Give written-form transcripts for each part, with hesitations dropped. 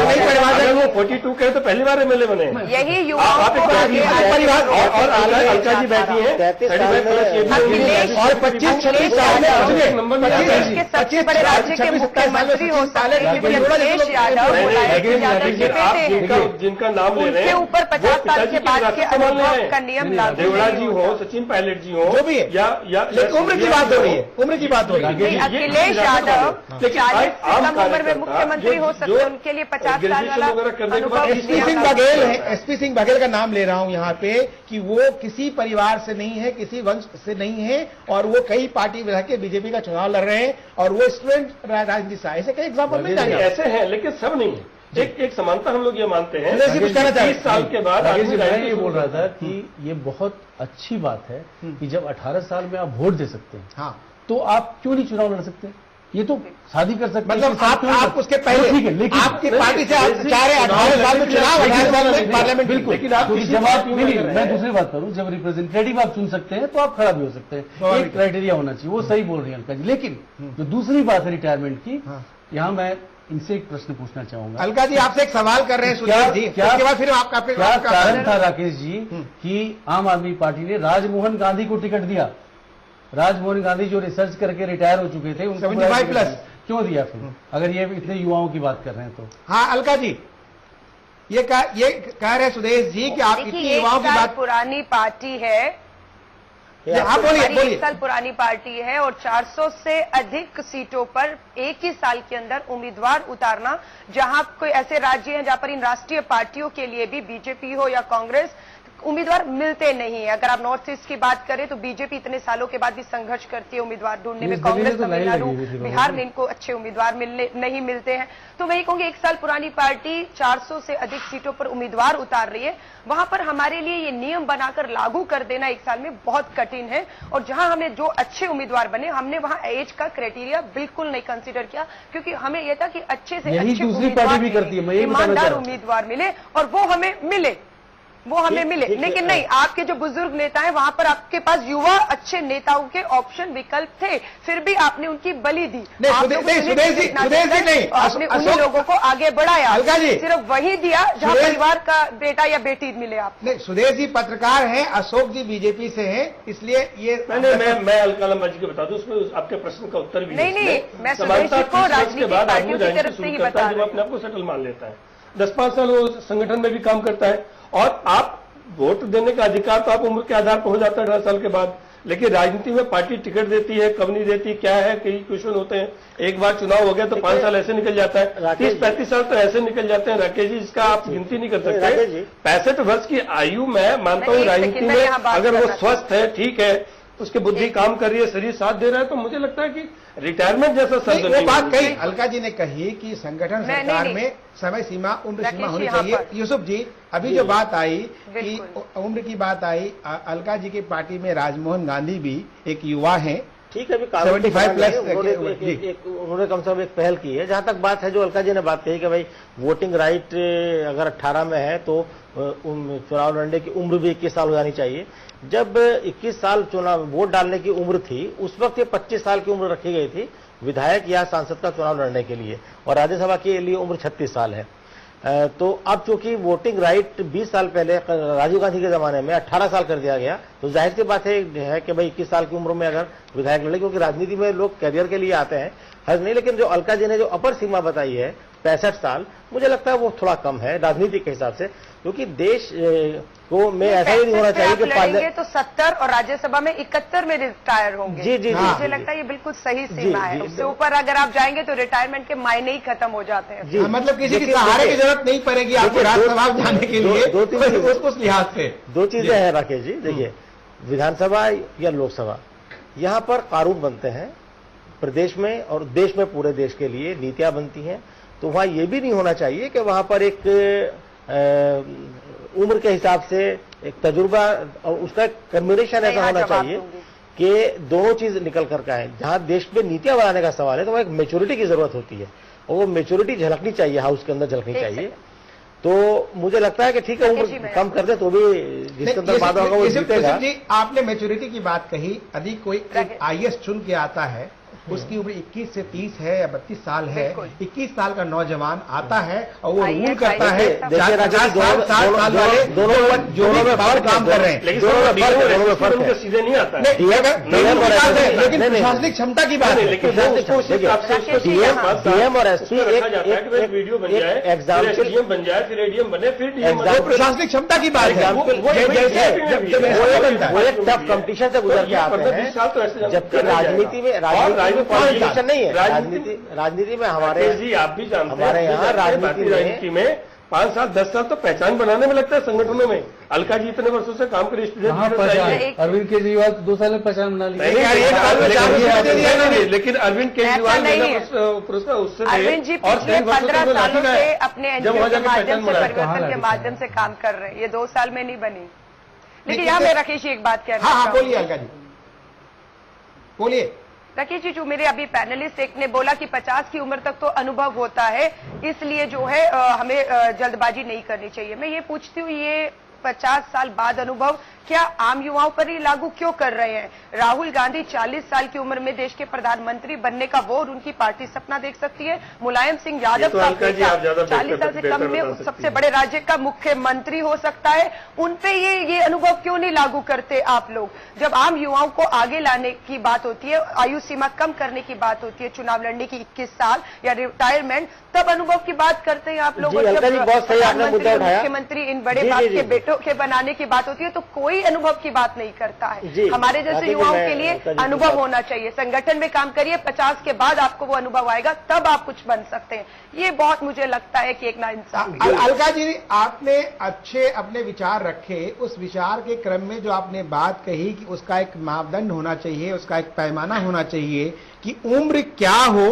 नई परिभाषा, वो 42 कहे तो पहली बार एमएलए बने। यही युवाओं को और अलका जी बैठी है और 25-26 साल में देश के सबसे बड़े राज्य के मुख्यमंत्री हो सकते हैं, क्योंकि अखिलेश यादव जिनका नाम ले रहे हैं उनके ऊपर 50 साल के बाद के अनुभव का नियम लागू देवड़ा जी हो, सचिन पायलट जी हो, जो भी है, या उम्र की बात हो रही है, उम्र की बात हो रही है। अखिलेश यादव 40 से कम उम्र में मुख्यमंत्री हो सकते हैं, उनके लिए 50 साल वाला अनुभव। एसपी सिंह बघेल है, एसपी सिंह बघेल का नाम ले रहा हूं यहाँ पे कि वो किसी परिवार से नहीं है, किसी वंश से नहीं है, और वो कई पार्टी में के बीजेपी का चुनाव लड़ रहे हैं, और वो स्टूडेंट राजनीति से ऐसे कई एग्जाम्पल मिल जाएंगे। ऐसे हैं, लेकिन सब नहीं है। एक समानता हम लोग ये मानते हैं। 30 साल के बाद मैं ये बोल रहा था कि ये बहुत अच्छी बात है कि जब 18 साल में आप वोट दे सकते हैं, हाँ, तो आप क्यों नहीं चुनाव लड़ सकते? ये तो शादी कर सकते हैं, मतलब आप उसके पहले, ठीक है, लेकिन आपकी पार्टी से आप चाह रहे 18 साल में चुनाव, 18 साल में पार्लियामेंट, बिल्कुल। लेकिन आप जब आप मैं दूसरी बात करूं, जब रिप्रेजेंटेटिव आप चुन सकते हैं तो आप खड़ा भी हो सकते हैं, एक क्राइटेरिया होना चाहिए, वो सही बोल रही है अलका जी। लेकिन जो दूसरी बात है रिटायरमेंट की, यहाँ मैं इनसे एक प्रश्न पूछना चाहूंगा। अलका जी आपसे एक सवाल कर रहे हैं सुधीर जी, उसके बाद फिर आपका क्या कारण था राकेश जी कि आम आदमी पार्टी ने राजमोहन गांधी को टिकट दिया? राजमोहन गांधी जो रिसर्च करके रिटायर हो चुके थे, उनको 75+ क्यों दिया फिर, अगर ये इतने युवाओं की बात कर रहे हैं तो? हाँ अलका जी, ये कह रहे सुदेश जी कि आप इतनी युवाओं की बात, पुरानी पार्टी है, आप बोलिए। 1 साल पुरानी पार्टी है, और 400 से अधिक सीटों पर एक ही साल के अंदर उम्मीदवार उतारना, जहां कोई ऐसे राज्य हैं जहां पर इन राष्ट्रीय पार्टियों के लिए भी, बीजेपी हो या कांग्रेस, उम्मीदवार मिलते नहीं है। अगर आप नॉर्थ ईस्ट की बात करें तो बीजेपी इतने सालों के बाद भी संघर्ष करती है उम्मीदवार ढूंढने में, कांग्रेस तमिलनाडु बिहार में इनको अच्छे उम्मीदवार नहीं मिलते हैं। तो वही कहूंगी 1 साल पुरानी पार्टी 400 से अधिक सीटों पर उम्मीदवार उतार रही है, वहां पर हमारे लिए ये नियम बनाकर लागू कर देना 1 साल में बहुत कठिन है। और जहां हमें जो अच्छे उम्मीदवार बने, हमने वहां एज का क्राइटेरिया बिल्कुल नहीं कंसिडर किया, क्योंकि हमें यह था कि अच्छे से अच्छे ईमानदार उम्मीदवार मिले और वो हमें मिले, लेकिन नहीं, आपके जो बुजुर्ग नेता हैं वहां पर आपके पास युवा अच्छे नेताओं के ऑप्शन विकल्प थे, फिर भी आपने उनकी बलि दी। सुदेश जी नहीं, आपने उन लोगों को आगे बढ़ाया, अलका जी सिर्फ वही दिया जहां परिवार का बेटा या बेटी मिले आप। नहीं, सुदेश जी पत्रकार हैं, अशोक जी बीजेपी से हैं, इसलिए ये मैं अलका लम्बा जी को बता दूं, उसमें आपके प्रश्न का उत्तर भी नहीं, मैं सुदेश जी को राजनीतिक पार्टियों की तरफ से ही बता रही हूं। अपने आप को सेटल मान लेता है, 10-5 साल वो संगठन में भी काम करता है, और आप वोट देने का अधिकार तो आप उम्र के आधार पर हो जाता है 18 साल के बाद। लेकिन राजनीति में पार्टी टिकट देती है, कब नहीं देती, क्या है, कई क्वेश्चन होते हैं। एक बार चुनाव हो गया तो 5 साल ऐसे निकल जाता है, 30-35 साल तो ऐसे निकल जाते हैं राकेश जी, जिसका आप गिनती नहीं कर सकते। 65 वर्ष की आयु में मानता हूँ राजनीति में अगर वो स्वस्थ है, ठीक है, उसकी बुद्धि काम कर रही है, शरीर साथ दे रहा है, तो मुझे लगता है कि रिटायरमेंट जैसा शब्द वो बात कही अलका जी ने कही कि संगठन सरकार में समय सीमा, उम्र सीमा होनी चाहिए। यूसुफ जी, अभी जो बात आई कि उम्र की बात आई, अलका जी की पार्टी में राजमोहन गांधी भी एक युवा हैं, ठीक है, अभी 75+ उन्होंने कम से कम एक पहल की है। जहां तक बात है जो अलका जी ने बात कही कि भाई वोटिंग राइट अगर 18 में है तो चुनाव लड़ने की उम्र भी 21 साल हो जानी चाहिए। जब 21 साल चुनाव वोट डालने की उम्र थी, उस वक्त ये 25 साल की उम्र रखी गई थी विधायक या सांसद का चुनाव लड़ने के लिए, और राज्यसभा के लिए उम्र 36 साल है। तो अब चूंकि वोटिंग राइट 20 साल पहले राजीव गांधी के जमाने में 18 साल कर दिया गया, तो जाहिर सी बात है कि भाई 21 साल की उम्र में अगर विधायक लड़े, क्योंकि राजनीति में लोग कैरियर के लिए आते हैं, हर्ज नहीं। लेकिन जो अलका जी ने जो अपर सीमा बताई है 65 साल, मुझे लगता है वो थोड़ा कम है राजनीति के हिसाब से, क्योंकि देश को में ऐसा ही नहीं होना चाहिए कि लड़ेंगे तो 70 और राज्यसभा में 71 में रिटायर होंगे। जी, मुझे लगता है ये बिल्कुल सही सीमा है। उससे ऊपर अगर आप जाएंगे तो रिटायरमेंट के मायने ही खत्म हो जाते हैं। मतलब किसी की सहारे की जरूरत नहीं पड़ेगी आपको राज्यसभा जाने के लिए। उस लिहाज से 2 चीजें हैं राकेश जी। देखिए, विधानसभा या लोकसभा, यहाँ पर कानून बनते हैं प्रदेश में और देश में, पूरे देश के लिए नीतियां बनती हैं, तो वहां ये भी नहीं होना चाहिए कि वहां पर एक उम्र के हिसाब से एक तजुर्बा और उसका एक कम्बिनेशन ऐसा होना चाहिए कि दोनों चीज निकल कर आए। जहां देश में नीतियां बनाने का सवाल है तो वह एक मेच्योरिटी की जरूरत होती है, और वो मेच्योरिटी झलकनी चाहिए, हाउस के अंदर झलकनी चाहिए। तो मुझे लगता है कि ठीक है, उम्र कम कर दे तो भी जिसके अंदर बात होगा वो जीतेगा। जी, आपने मेच्योरिटी की बात कही, यदि कोई IAS चुन के आता है उसकी उम्र 21 से 30 है या 32 साल है, 21 साल का नौजवान आता है और वो रूल करता है 50 साल वाले जो भी बाहर काम कर रहे हैं, लेकिन सीधे नहीं आता है, लेकिन प्रशासनिक क्षमता की बात है। डीएम और एसपी वीडियो बन जाए, एग्जाम बन जाए, फिर एडीएम बने, फिर डीएम, प्रशासनिक क्षमता की बात है। वो एक टफ कंपटीशन से गुजर के आते हैं, जबकि राजनीति में कंपटीशन नहीं है। राजनीति में हमारे जी आप भी जानते हैं, हमारे यहाँ राजनीति में 5 साल 10 साल तो पहचान बनाने में लगता है संगठनों में। अलका जी इतने वर्षों से काम करे, स्टूडेंट अरविंद केजरीवाल 2 साल में पहचान बना ली, लेकिन अरविंद केजरीवाल पुरस्कार उससे अरविंद जी पिछले 15 सालों से अपने एनजीओ के माध्यम से, परिवर्तन के माध्यम से काम कर रहे हैं, ये 2 साल में नहीं बनी। लेकिन यहाँ मैं राकेश जी एक बात कह रहा हूँ। बोलिए अलका जी, बोलिए। राकेश जी, जो मेरे अभी पैनलिस्ट एक ने बोला कि 50 की उम्र तक तो अनुभव होता है, इसलिए जो है हमें जल्दबाजी नहीं करनी चाहिए। मैं ये पूछती हूँ, ये 50 साल बाद अनुभव क्या आम युवाओं पर ही लागू क्यों कर रहे हैं? राहुल गांधी 40 साल की उम्र में देश के प्रधानमंत्री बनने का वो और उनकी पार्टी सपना देख सकती है। मुलायम सिंह यादव का 40 साल से कम में सबसे बड़े राज्य का मुख्यमंत्री हो सकता है, उनपे ये अनुभव क्यों नहीं लागू करते आप लोग? जब आम युवाओं को आगे लाने की बात होती है, आयु सीमा कम करने की बात होती है, चुनाव लड़ने की 21 साल या रिटायरमेंट, तब अनुभव की बात करते हैं आप लोग। मुख्यमंत्री इन बड़े बाप के बेटों के बनाने की बात होती है तो कोई अनुभव की बात नहीं करता है। हमारे जैसे युवाओं के लिए अनुभव होना चाहिए। संगठन में काम करिए, 50 के बाद आपको वो अनुभव आएगा, तब आप कुछ बन सकते हैं। ये बहुत मुझे लगता है कि एक नाइंसाफी। अलका जी, आपने अच्छे अपने विचार रखे, उस विचार के क्रम में जो आपने बात कही कि उसका एक मापदंड होना चाहिए, उसका एक पैमाना होना चाहिए कि उम्र क्या हो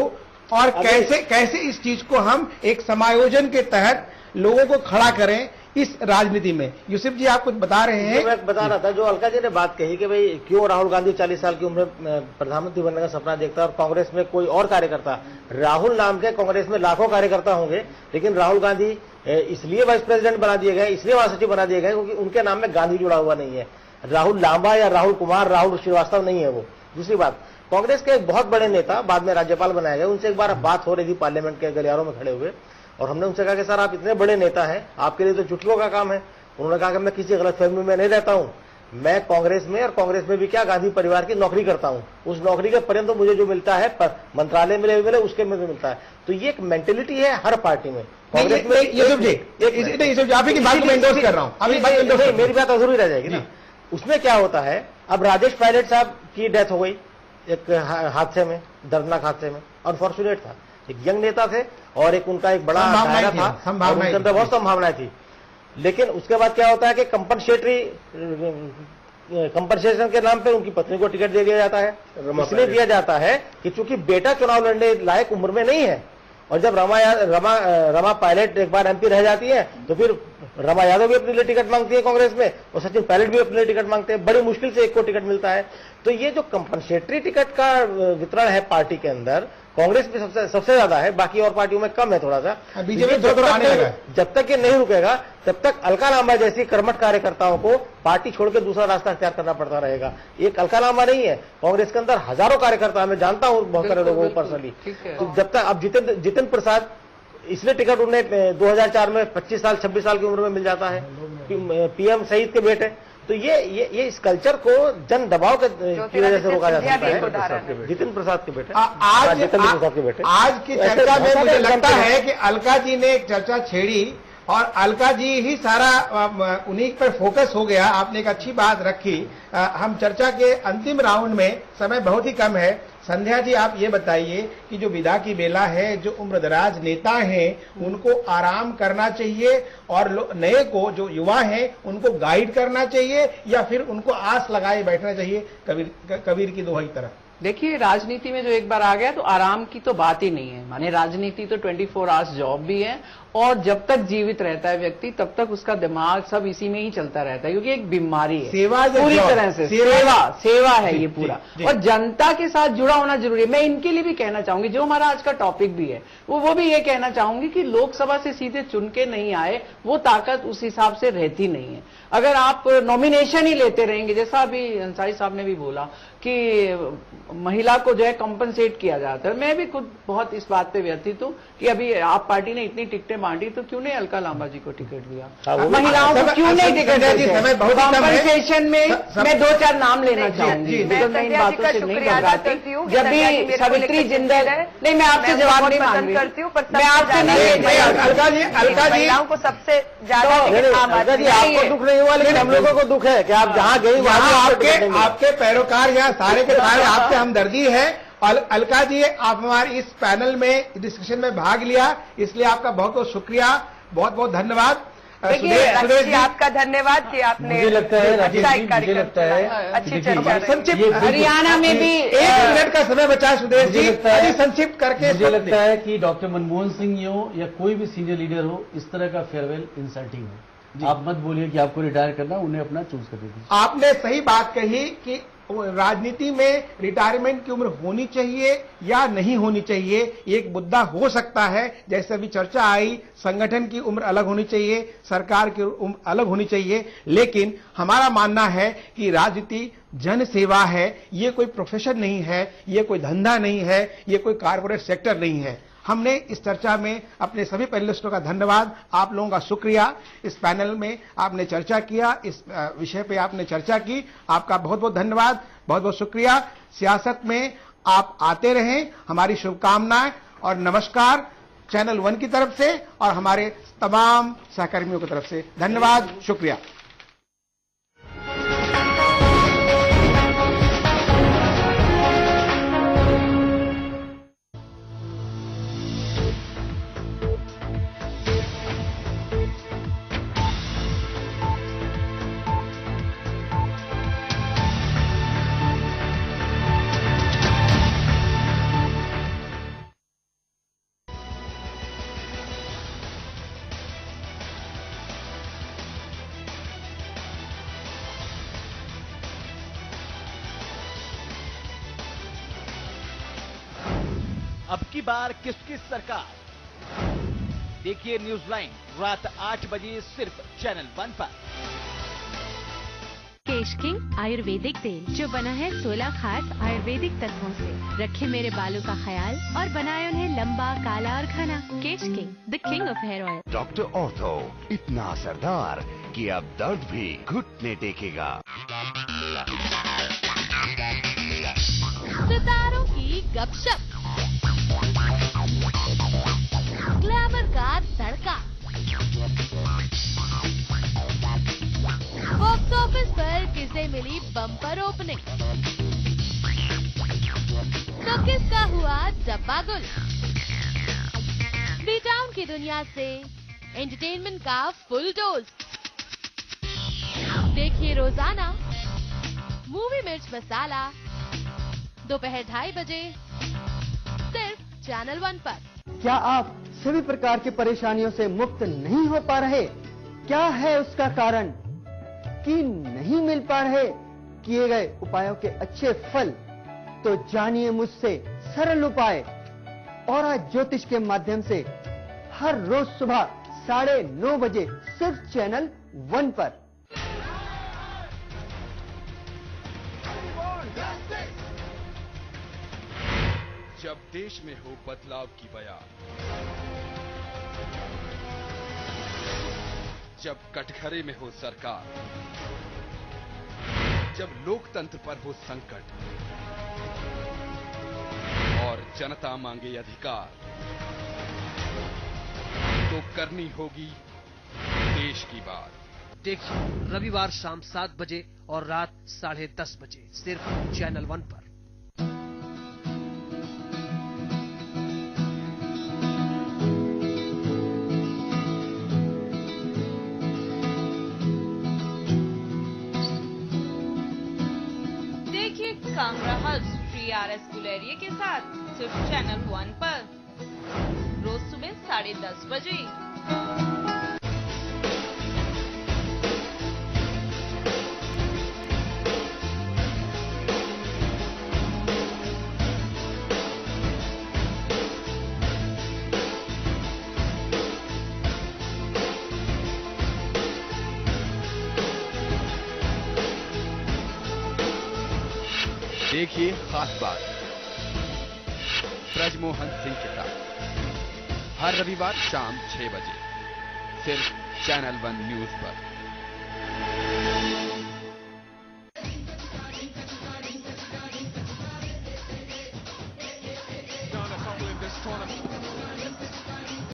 और कैसे इस चीज को हम एक समायोजन के तहत लोगों को खड़ा करें इस राजनीति में। यूसुफ जी, आप कुछ बता रहे हैं। मैं बता रहा था, जो अलका जी ने बात कही कि भाई क्यों राहुल गांधी 40 साल की उम्र में प्रधानमंत्री बनने का सपना देखता है और कांग्रेस में कोई और कार्यकर्ता, राहुल नाम के कांग्रेस में लाखों कार्यकर्ता होंगे, लेकिन राहुल गांधी इसलिए वाइस प्रेसिडेंट बना दिए गए, इसलिए महासचिव बना दिए गए क्योंकि उनके नाम में गांधी जुड़ा हुआ नहीं है। राहुल लांबा या राहुल कुमार, राहुल श्रीवास्तव नहीं है वो। दूसरी बात, कांग्रेस के एक बहुत बड़े नेता बाद में राज्यपाल बनाए गए, उनसे एक बार बात हो रही थी पार्लियामेंट के गलियारों में खड़े हुए, और हमने उनसे कहा कि सर आप इतने बड़े नेता हैं, आपके लिए तो चुटकियों का काम है। उन्होंने कहा कि मैं किसी गलतफहमी में नहीं रहता हूं, मैं कांग्रेस में और कांग्रेस में भी क्या गांधी परिवार की नौकरी करता हूं, उस नौकरी के पर्यंत मुझे जो मिलता है मंत्रालय में मिले उसके में भी मिलता है। तो ये एक मेंटेलिटी है हर पार्टी में। कांग्रेस में मेरी बात अधूरी रह जाएगी ना। उसमें क्या होता है, अब राजेश पायलट साहब की डेथ हो गई एक हादसे में, दर्दनाक हादसे में, अनफॉर्चुनेट था। एक यंग नेता थे और एक उनका एक बड़ा दायरा था, उनके अंदर बहुत संभावनाएं थी। लेकिन उसके बाद क्या होता है कि कंपनसेशन के नाम पे उनकी पत्नी को टिकट दे दिया जाता है। इसलिए दिया जाता है कि चूंकि बेटा चुनाव लड़ने लायक उम्र में नहीं है, और जब रमा पायलट एक बार एमपी रह जाती है तो फिर रमा यादव भी अपने लिए टिकट मांगती है कांग्रेस में, और सचिन पायलट भी अपने लिए टिकट मांगते हैं। बड़ी मुश्किल से एक को टिकट मिलता है। तो ये जो कंपनसेटरी टिकट का वितरण है पार्टी के अंदर, कांग्रेस में सबसे ज्यादा है, बाकी और पार्टियों में कम है थोड़ा सा। बीजेपी जब तक ये नहीं रुकेगा तब तक अलका लांबा जैसी कर्मठ कार्यकर्ताओं को पार्टी छोड़ के दूसरा रास्ता अख्तियार करना पड़ता रहेगा। एक अलका लांबा नहीं है, कांग्रेस के अंदर हजारों कार्यकर्ता, मैं जानता हूं बहुत सारे लोगों को पर्सनली। तो जब तक अब जितेंद्र प्रसाद, इसलिए टिकट उन्हें 2004 में 25 साल 26 साल की उम्र में मिल जाता है, पीएम सईद के बेटे। तो ये इस कल्चर को जन दबाव की वजह से रोका जा सकता है। जितेंद्र प्रसाद के बेटे, आज की चर्चा में मुझे लगता है कि अलका जी ने एक चर्चा छेड़ी और अलका जी ही सारा उन्हीं पर फोकस हो गया। आपने एक अच्छी बात रखी। हम चर्चा के अंतिम राउंड में, समय बहुत ही कम है। संध्या जी, आप ये बताइए कि जो विदा की बेला है, जो उम्रदराज नेता हैं, उनको आराम करना चाहिए और नए को, जो युवा हैं, उनको गाइड करना चाहिए या फिर उनको आस लगाए बैठना चाहिए? कबीर की दोहाई तरह। देखिए, राजनीति में जो एक बार आ गया तो आराम की तो बात ही नहीं है। माने राजनीति तो 24 आवर्स जॉब भी है और जब तक जीवित रहता है व्यक्ति तब तक उसका दिमाग सब इसी में ही चलता रहता है, क्योंकि एक बीमारी है सेवा, पूरी तरह से सेवा है ये पूरा। और जनता के साथ जुड़ा होना जरूरी है। मैं इनके लिए भी कहना चाहूंगी, जो हमारा आज का टॉपिक भी है वो भी ये कहना चाहूंगी कि लोकसभा से सीधे चुन के नहीं आए, वो ताकत उस हिसाब से रहती नहीं है। अगर आप नॉमिनेशन ही लेते रहेंगे, जैसा अभी अंसारी साहब ने भी बोला कि महिला को जो है कंपनसेट किया जाता है, मैं भी खुद बहुत इस बात पे व्यथित हूं कि अभी आप पार्टी ने इतनी टिकटें बांटी तो क्यों नहीं अलका लांबा जी को टिकट दिया, महिलाओं को क्यों नहीं टिकट दिया? कंपनसेशन में मैं 2-4 नाम लेना चाहूंगी, मैं इन बातों से नहीं घबराती। जब भी सावित्री जिंदल, नहीं मैं आपसे जवाब नहीं मांग रही हूँ, मैं आपसे नहीं, अलका जी महिलाओं को सबसे ज्यादा आपको दुख नहीं हुआ, लेकिन हम लोगों को दुख है कि आप जहाँ गई वहाँ आपके पैरोकार यहाँ सारे के सारे आपसे हमदर्दी है। अलका जी, आप हमारे इस पैनल में डिस्कशन में भाग लिया, इसलिए आपका बहुत बहुत शुक्रिया, बहुत बहुत धन्यवाद। सुदेश जी, आपका धन्यवाद कि आपने, मुझे लगता है अच्छी चर्चा, संक्षिप्त हरियाणा में भी 1 मिनट का समय बचा है सुदेश जी, अभी संक्षिप्त करके। मुझे लगता है कि डॉक्टर मनमोहन सिंह हो या कोई भी सीनियर लीडर हो, इस तरह का फेयरवेल इंसल्टिंग है। आप मत बोलिए कि आपको रिटायर करना, उन्हें अपना चूज कर दीजिए। आपने सही बात कही कि राजनीति में रिटायरमेंट की उम्र होनी चाहिए या नहीं होनी चाहिए, एक मुद्दा हो सकता है। जैसे अभी चर्चा आई, संगठन की उम्र अलग होनी चाहिए, सरकार की उम्र अलग होनी चाहिए, लेकिन हमारा मानना है कि राजनीति जन सेवा है, ये कोई प्रोफेशन नहीं है, ये कोई धंधा नहीं है, ये कोई कारपोरेट सेक्टर नहीं है। हमने इस चर्चा में अपने सभी पैनलिस्टों का धन्यवाद, आप लोगों का शुक्रिया। इस पैनल में आपने चर्चा किया, इस विषय पे आपने चर्चा की, आपका बहुत बहुत धन्यवाद, बहुत बहुत शुक्रिया। सियासत में आप आते रहें, हमारी शुभकामनाएं और नमस्कार चैनल 1 की तरफ से और हमारे तमाम सहकर्मियों की तरफ से। धन्यवाद, शुक्रिया। अब की बार किसकी सरकार? देखिए न्यूज लाइन रात 8 बजे सिर्फ चैनल 1 पर। केश किंग आयुर्वेदिक तेल, जो बना है 16 खास आयुर्वेदिक तत्वों से, रखे मेरे बालों का ख्याल और बनाए उन्हें लंबा, काला और घना। Kesh king, the king of hair oil. Doctor ortho, इतना असरदार कि अब दर्द भी घुटने टेकेगा। सितारों की गपशप, ग्लैमर का तड़का, बॉक्स ऑफिस पर किसे मिली बम्पर ओपनिंग, तो किसका हुआ डब्बा गुल। बी टाउन की दुनिया से एंटरटेनमेंट का फुल डोज देखिए रोजाना मूवी मिर्च मसाला, दोपहर 2:30 बजे सिर्फ चैनल 1 पर। क्या आप सभी प्रकार की परेशानियों से मुक्त नहीं हो पा रहे? क्या है उसका कारण कि नहीं मिल पा रहे किए गए उपायों के अच्छे फल? तो जानिए मुझसे सरल उपाय और आज ज्योतिष के माध्यम से हर रोज सुबह 9:30 बजे सिर्फ चैनल 1 पर। जब देश में हो बदलाव की बयार, जब कटघरे में हो सरकार, जब लोकतंत्र पर हो संकट और जनता मांगे अधिकार, तो करनी होगी देश की बात। देखिए रविवार शाम 7 बजे और रात 10:30 बजे सिर्फ चैनल 1 पर। कामरा हर्ब्स TRS गुलेरिया के साथ सिर्फ चैनल 1 पर रोज सुबह 10:30 बजे। देखिए खास बात ब्रजमोहन सिंह के साथ हर रविवार शाम 6 बजे सिर्फ चैनल 1 न्यूज पर।